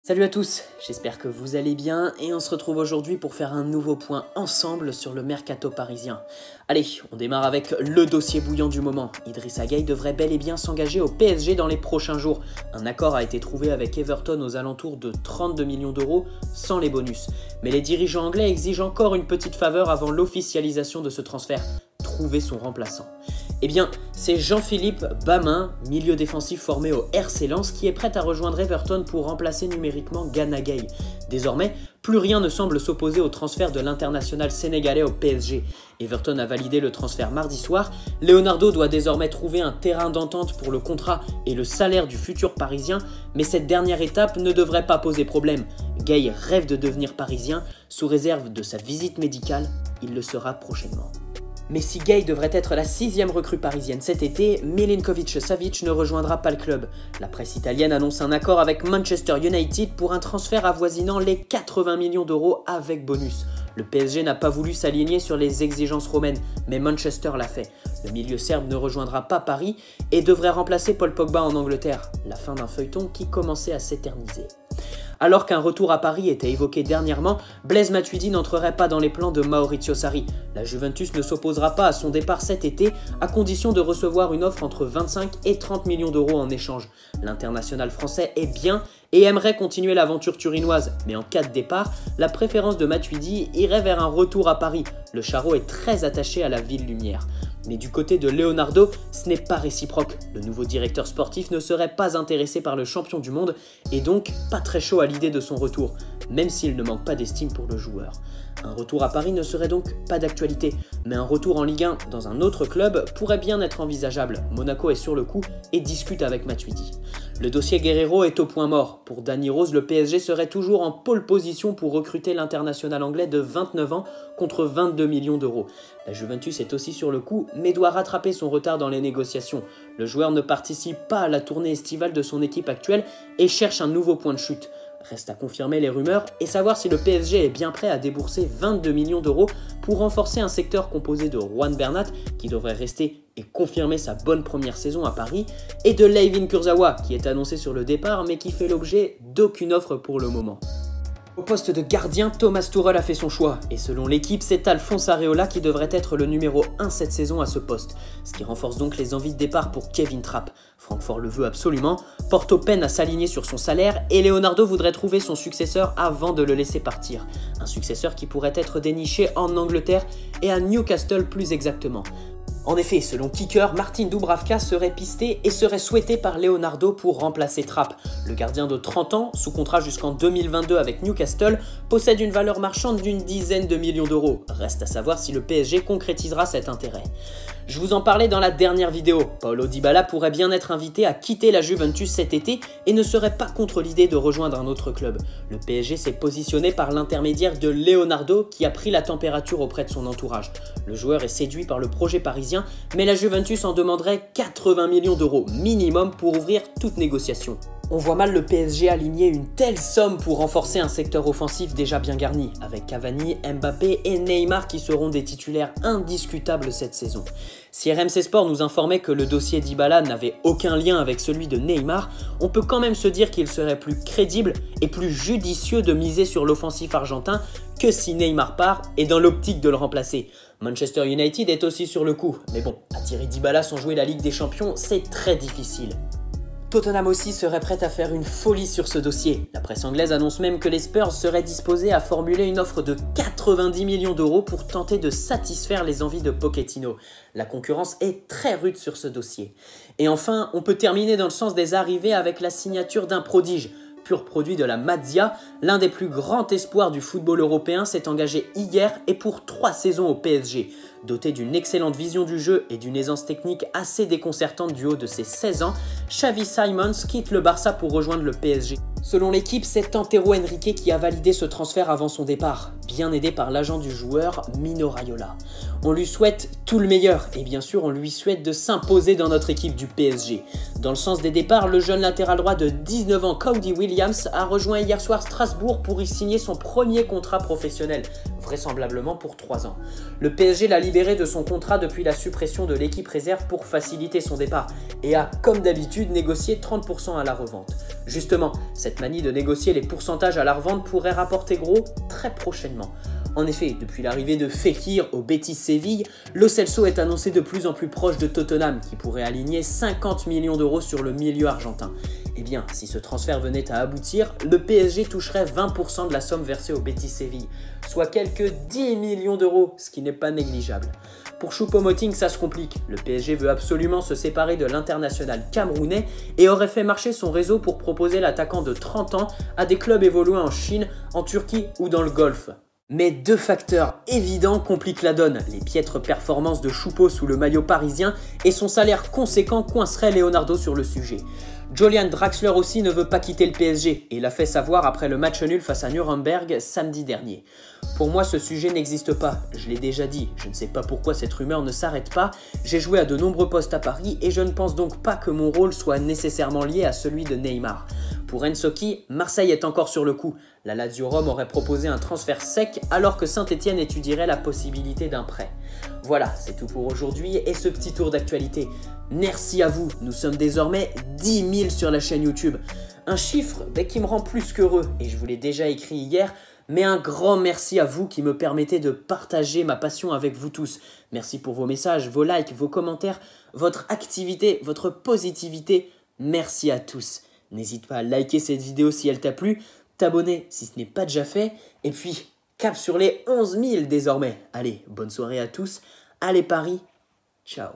Salut à tous, j'espère que vous allez bien et on se retrouve aujourd'hui pour faire un nouveau point ensemble sur le mercato parisien. Allez, on démarre avec le dossier bouillant du moment. Idrissa Gueye devrait bel et bien s'engager au PSG dans les prochains jours. Un accord a été trouvé avec Everton aux alentours de 32 millions d'euros sans les bonus. Mais les dirigeants anglais exigent encore une petite faveur avant l'officialisation de ce transfert. Trouver son remplaçant. Eh bien, c'est Jean-Philippe Bamin, milieu défensif formé au RC Lens, qui est prêt à rejoindre Everton pour remplacer numériquement Gana Gueye. Désormais, plus rien ne semble s'opposer au transfert de l'international sénégalais au PSG. Everton a validé le transfert mardi soir. Leonardo doit désormais trouver un terrain d'entente pour le contrat et le salaire du futur parisien, mais cette dernière étape ne devrait pas poser problème. Gueye rêve de devenir parisien, sous réserve de sa visite médicale, il le sera prochainement. Mais si Gueye devrait être la 6e recrue parisienne cet été, Milinkovic-Savic ne rejoindra pas le club. La presse italienne annonce un accord avec Manchester United pour un transfert avoisinant les 80 millions d'euros avec bonus. Le PSG n'a pas voulu s'aligner sur les exigences romaines, mais Manchester l'a fait. Le milieu serbe ne rejoindra pas Paris et devrait remplacer Paul Pogba en Angleterre. La fin d'un feuilleton qui commençait à s'éterniser. Alors qu'un retour à Paris était évoqué dernièrement, Blaise Matuidi n'entrerait pas dans les plans de Maurizio Sarri. La Juventus ne s'opposera pas à son départ cet été, à condition de recevoir une offre entre 25 et 30 millions d'euros en échange. L'international français est bien et aimerait continuer l'aventure turinoise, mais en cas de départ, la préférence de Matuidi irait vers un retour à Paris. Le Charrot est très attaché à la ville lumière. Mais du côté de Leonardo, ce n'est pas réciproque. Le nouveau directeur sportif ne serait pas intéressé par le champion du monde et donc pas très chaud à l'idée de son retour, même s'il ne manque pas d'estime pour le joueur. Un retour à Paris ne serait donc pas d'actualité, mais un retour en Ligue 1 dans un autre club pourrait bien être envisageable. Monaco est sur le coup et discute avec Matuidi. Le dossier Guerreiro est au point mort. Pour Danny Rose, le PSG serait toujours en pole position pour recruter l'international anglais de 29 ans contre 22 millions d'euros. La Juventus est aussi sur le coup, mais doit rattraper son retard dans les négociations. Le joueur ne participe pas à la tournée estivale de son équipe actuelle et cherche un nouveau point de chute. Reste à confirmer les rumeurs et savoir si le PSG est bien prêt à débourser 22 millions d'euros pour renforcer un secteur composé de Juan Bernat, qui devrait rester et confirmer sa bonne première saison à Paris, et de Layvin Kurzawa, qui est annoncé sur le départ mais qui fait l'objet d'aucune offre pour le moment. Au poste de gardien, Thomas Tuchel a fait son choix, et selon l'équipe, c'est Alphonse Areola qui devrait être le numéro 1 cette saison à ce poste, ce qui renforce donc les envies de départ pour Kevin Trapp. Francfort le veut absolument, Porto peine à s'aligner sur son salaire, et Leonardo voudrait trouver son successeur avant de le laisser partir. Un successeur qui pourrait être déniché en Angleterre et à Newcastle plus exactement. En effet, selon Kicker, Martin Dubravka serait pisté et serait souhaité par Leonardo pour remplacer Trapp. Le gardien de 30 ans, sous contrat jusqu'en 2022 avec Newcastle, possède une valeur marchande d'une dizaine de millions d'euros. Reste à savoir si le PSG concrétisera cet intérêt. Je vous en parlais dans la dernière vidéo, Paulo Dybala pourrait bien être invité à quitter la Juventus cet été et ne serait pas contre l'idée de rejoindre un autre club. Le PSG s'est positionné par l'intermédiaire de Leonardo qui a pris la température auprès de son entourage. Le joueur est séduit par le projet parisien, mais la Juventus en demanderait 80 millions d'euros minimum pour ouvrir toute négociation. On voit mal le PSG aligner une telle somme pour renforcer un secteur offensif déjà bien garni, avec Cavani, Mbappé et Neymar qui seront des titulaires indiscutables cette saison. Si RMC Sport nous informait que le dossier Dybala n'avait aucun lien avec celui de Neymar, on peut quand même se dire qu'il serait plus crédible et plus judicieux de miser sur l'offensif argentin que si Neymar part et dans l'optique de le remplacer. Manchester United est aussi sur le coup, mais bon, attirer Dybala sans jouer la Ligue des Champions, c'est très difficile. Tottenham aussi serait prête à faire une folie sur ce dossier. La presse anglaise annonce même que les Spurs seraient disposés à formuler une offre de 90 millions d'euros pour tenter de satisfaire les envies de Pochettino. La concurrence est très rude sur ce dossier. Et enfin, on peut terminer dans le sens des arrivées avec la signature d'un prodige. Pur produit de la Mazzia, l'un des plus grands espoirs du football européen s'est engagé hier et pour 3 saisons au PSG. Doté d'une excellente vision du jeu et d'une aisance technique assez déconcertante du haut de ses 16 ans, Xavi Simons quitte le Barça pour rejoindre le PSG. Selon l'équipe, c'est Antero Henrique qui a validé ce transfert avant son départ, bien aidé par l'agent du joueur Mino Raiola. On lui souhaite tout le meilleur et bien sûr on lui souhaite de s'imposer dans notre équipe du PSG. Dans le sens des départs, le jeune latéral droit de 19 ans Cody Williams a rejoint hier soir Strasbourg pour y signer son premier contrat professionnel. vraisemblablement pour 3 ans. Le PSG l'a libéré de son contrat depuis la suppression de l'équipe réserve pour faciliter son départ et a, comme d'habitude, négocié 30% à la revente. Justement, cette manie de négocier les pourcentages à la revente pourrait rapporter gros très prochainement. En effet, depuis l'arrivée de Fekir au Betis Séville, Lo Celso est annoncé de plus en plus proche de Tottenham qui pourrait aligner 50 millions d'euros sur le milieu argentin. Eh bien, si ce transfert venait à aboutir, le PSG toucherait 20% de la somme versée au Betis Séville, soit quelques 10 millions d'euros, ce qui n'est pas négligeable. Pour Choupo-Moting, ça se complique. Le PSG veut absolument se séparer de l'international camerounais et aurait fait marcher son réseau pour proposer l'attaquant de 30 ans à des clubs évoluant en Chine, en Turquie ou dans le Golfe. Mais deux facteurs évidents compliquent la donne, les piètres performances de Choupo sous le maillot parisien et son salaire conséquent coincerait Leonardo sur le sujet. Julian Draxler aussi ne veut pas quitter le PSG et l'a fait savoir après le match nul face à Nuremberg samedi dernier. Pour moi, ce sujet n'existe pas, je l'ai déjà dit, je ne sais pas pourquoi cette rumeur ne s'arrête pas, j'ai joué à de nombreux postes à Paris et je ne pense donc pas que mon rôle soit nécessairement lié à celui de Neymar. Pour Ensoki, Marseille est encore sur le coup. La Lazio Rome aurait proposé un transfert sec alors que Saint-Etienne étudierait la possibilité d'un prêt. Voilà, c'est tout pour aujourd'hui et ce petit tour d'actualité. Merci à vous, nous sommes désormais 10 000 sur la chaîne YouTube. Un chiffre qui me rend plus qu'heureux et je vous l'ai déjà écrit hier, mais un grand merci à vous qui me permettez de partager ma passion avec vous tous. Merci pour vos messages, vos likes, vos commentaires, votre activité, votre positivité. Merci à tous. N'hésite pas à liker cette vidéo si elle t'a plu, t'abonner si ce n'est pas déjà fait, et puis cap sur les 11 000 désormais. Allez, bonne soirée à tous, allez Paris, ciao.